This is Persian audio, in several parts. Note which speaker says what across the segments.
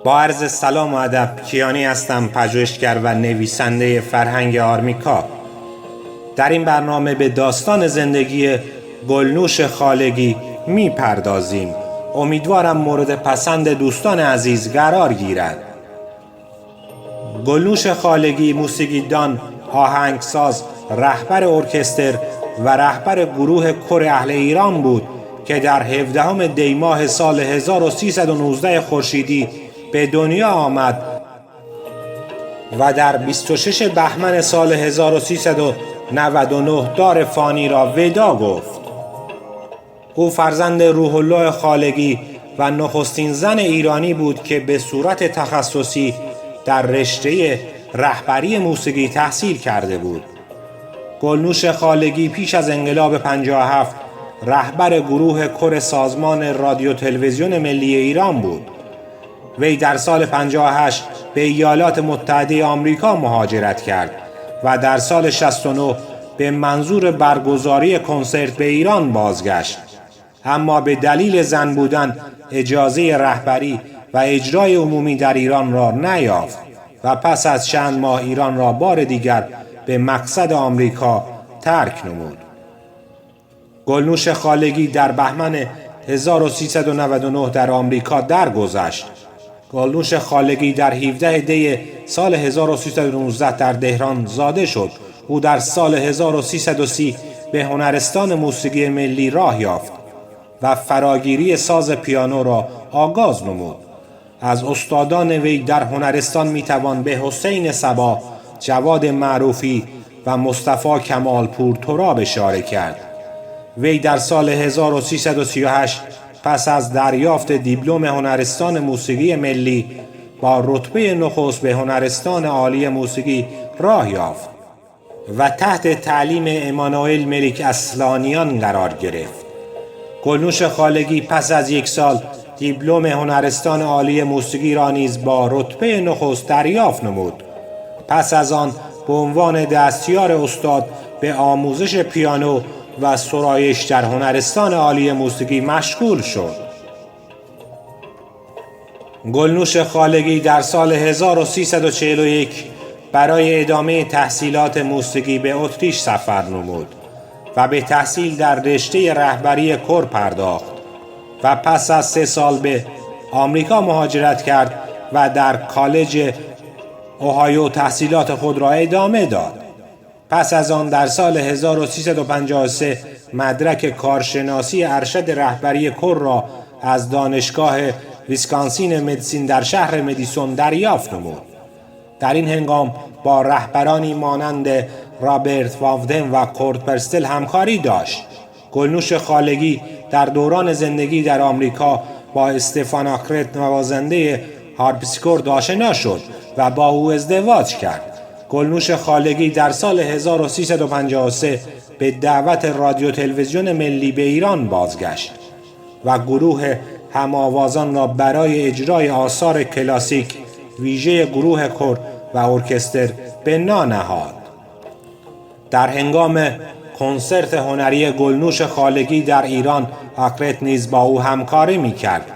Speaker 1: با عرض سلام و ادب، کیانی هستم، پژوهشگر و نویسنده فرهنگ آرمیکا. در این برنامه به داستان زندگی گلنوش خالگی میپردازیم. امیدوارم مورد پسند دوستان عزیز قرار گیرد. گلنوش خالگی موسیقیدان، آهنگساز، رهبر ارکستر و رهبر گروه کور اهل ایران بود که در 17 دی ماه سال 1319 خورشیدی به دنیا آمد و در 26 بهمن سال 1399 دار فانی را ودا گفت. او فرزند روح الله خالگی و نخستین زن ایرانی بود که به صورت تخصصی در رشته رهبری موسیقی تحصیل کرده بود. گلنوش خالگی پیش از انقلاب 57 رهبر گروه کور سازمان رادیو تلویزیون ملی ایران بود. وی در سال 58 به ایالات متحده آمریکا مهاجرت کرد و در سال 69 به منظور برگزاری کنسرت به ایران بازگشت، اما به دلیل زن بودن اجازه رهبری و اجرای عمومی در ایران را نیافت و پس از چند ماه ایران را بار دیگر به مقصد آمریکا ترک نمود. گلنوش خالگی در بهمن 1399 در آمریکا درگذشت. گلنوش خالگی در 17 دی سال 1319 در تهران زاده شد. او در سال 1330 به هنرستان موسیقی ملی راه یافت و فراگیری ساز پیانو را آغاز نمود. از استادان وی در هنرستان میتوان به حسین صبا، جواد معروفی و مصطفی کمالپور تراب اشاره کرد. وی در سال 1338 پس از دریافت دیپلم هنرستان موسیقی ملی با رتبه نخست به هنرستان عالی موسیقی راه یافت و تحت تعلیم امانوئل ملیک اصلانیان قرار گرفت. گلنوش خالگی پس از یک سال دیپلم هنرستان عالی موسیقی را نیز با رتبه نخست دریافت نمود. پس از آن به عنوان دستیار استاد به آموزش پیانو و سرایش در هنرستان عالی موسیقی مشغول شد. گلنوش خالگی در سال 1341 برای ادامه تحصیلات موسیقی به اتریش سفر نمود و به تحصیل در رشته رهبری کور پرداخت و پس از 3 سال به آمریکا مهاجرت کرد و در کالج اوهایو تحصیلات خود را ادامه داد. پس از آن در سال 1353 مدرک کارشناسی ارشد رهبری کور را از دانشگاه ویسکانسین مدیسین در شهر مدیسون دریافت نمود. در این هنگام با رهبرانی مانند رابرت واودن و کورت پرستل همکاری داشت. گلنوش خالگی در دوران زندگی در آمریکا با استفان آکرت نوازنده هارپسیکورد آشنا شد و با او ازدواج کرد. گلنوش خالگی در سال 1353 به دعوت رادیو تلویزیون ملی به ایران بازگشت و گروه هم‌آوازان را برای اجرای آثار کلاسیک ویژه گروه کور و ارکستر بنا نهاد. در هنگام کنسرت هنری گلنوش خالگی در ایران، آکرت نیز با او همکاری می‌کرد.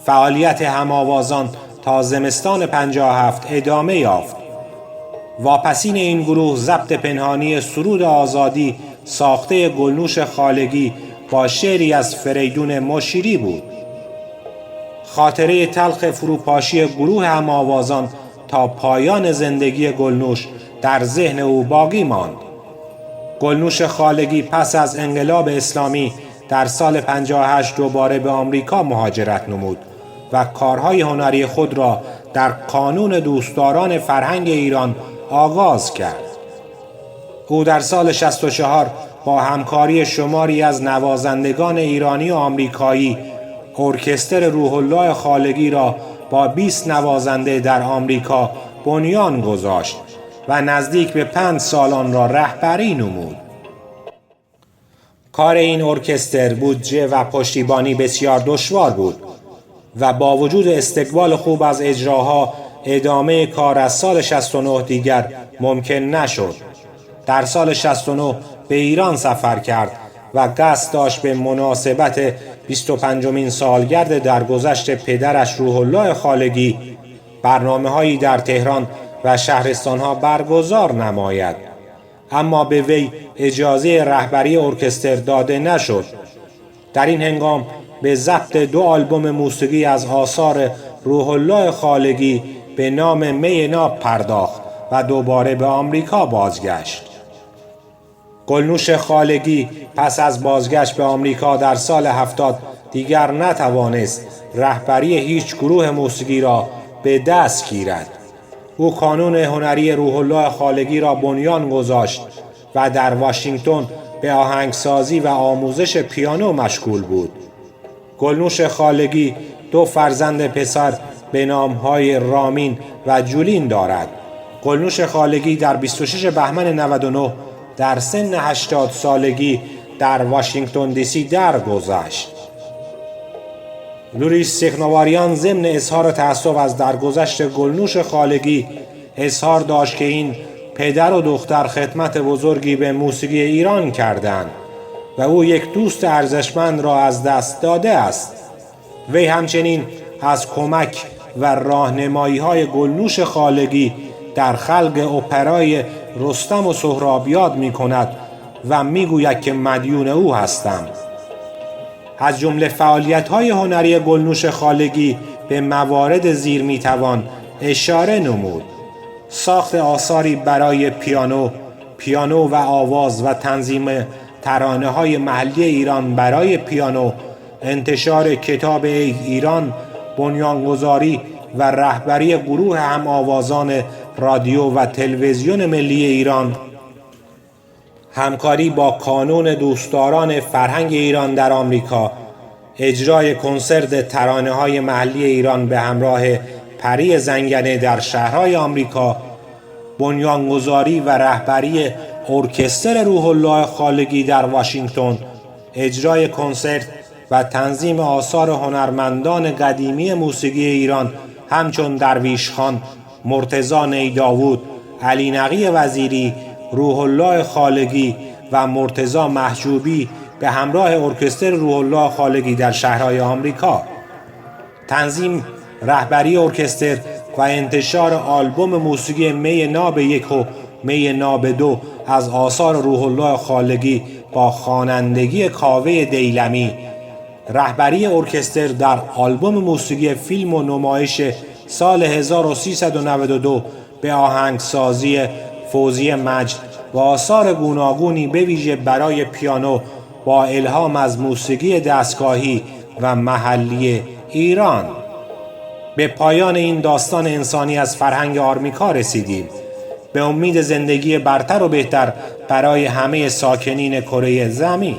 Speaker 1: فعالیت هم‌آوازان تا زمستان 57 ادامه یافت. واپسین این گروه ضبط پنهانی سرود آزادی ساخته گلنوش خالگی با شعری از فریدون مشیری بود. خاطره تلخ فروپاشی گروه هم‌آوازان تا پایان زندگی گلنوش در ذهن او باقی ماند. گلنوش خالگی پس از انقلاب اسلامی در سال 58 دوباره به آمریکا مهاجرت نمود و کارهای هنری خود را در کانون دوستداران فرهنگ ایران آغاز کرد. او در سال 64 با همکاری شماری از نوازندگان ایرانی و آمریکایی ارکستر روح الله خالگی را با 20 نوازنده در آمریکا بنیان گذاشت و نزدیک به 5 سال آن را رهبری نمود. کار این ارکستر بودجه و پشتیبانی بسیار دشوار بود و با وجود استقبال خوب از اجراها ادامه کار از سال 69 دیگر ممکن نشد. در سال 69 به ایران سفر کرد و قصد داشت به مناسبت 25مین سالگرد درگذشت پدرش روح الله خالگی برنامه‌هایی در تهران و شهرستان‌ها برگزار نماید، اما به وی اجازه رهبری ارکستر داده نشد. در این هنگام به ضبط 2 آلبوم موسیقی از آثار روح الله خالقی به نام می ناب پرداخت و دوباره به آمریکا بازگشت. گلنوش خالقی پس از بازگشت به آمریکا در سال 70 دیگر نتوانست رهبری هیچ گروه موسیقی را به دست گیرد. او کانون هنری روح الله خالقی را بنیان گذاشت و در واشنگتن به آهنگسازی و آموزش پیانو مشغول بود. گلنوش خالقی 2 فرزند پسر به نامهای رامین و جولین دارد. گلنوش خالقی در 26 بهمن 99 در سن 80 سالگی در واشنگتن دی سی درگذشت. لوریس سیخنواریان ضمن اظهار تأسف از درگذشت گلنوش خالقی اظهار داشت که این پدر و دختر خدمت بزرگی به موسیقی ایران کردند و او یک دوست ارزشمند را از دست داده است. وی همچنین از کمک و راهنمایی‌های گلنوش خالقی در خلق اپرای رستم و سهراب یاد می‌کند و می‌گوید که مدیون او هستم. از جمله فعالیت‌های هنری گلنوش خالقی به موارد زیر می‌توان اشاره نمود: ساخت آثاری برای پیانو و آواز و تنظیم ترانه‌های محلی ایران برای پیانو، انتشار کتاب ای ایران، بنیانگذاری و رهبری گروه هم‌آوازان رادیو و تلویزیون ملی ایران، همکاری با کانون دوستداران فرهنگ ایران در آمریکا، اجرای کنسرت ترانه‌های محلی ایران به همراه پری زنگنه در شهرهای آمریکا، بنیانگذاری و رهبری ارکستر روح الله خالقی در واشنگتن، اجرای کنسرت و تنظیم آثار هنرمندان قدیمی موسیقی ایران همچون درویش خان، مرتضی نیداود، علی نقی وزیری، روح الله خالقی و مرتضی محجوبی به همراه ارکستر روح الله خالقی در شهرهای آمریکا، تنظیم، رهبری ارکستر و انتشار آلبوم موسیقی می ناب 1 و می ناب 2 از آثار روح الله خالقی با خوانندگی کاوه دیلمی، رهبری ارکستر در آلبوم موسیقی فیلم و نمایش سال 1392 به آهنگسازی فوزی مجد و آثار گوناگونی به ویژه برای پیانو با الهام از موسیقی دستگاهی و محلی ایران. به پایان این داستان انسانی از فرهنگ آرمیکا رسیدیم. به امید زندگی برتر و بهتر برای همه ساکنین کره زمین.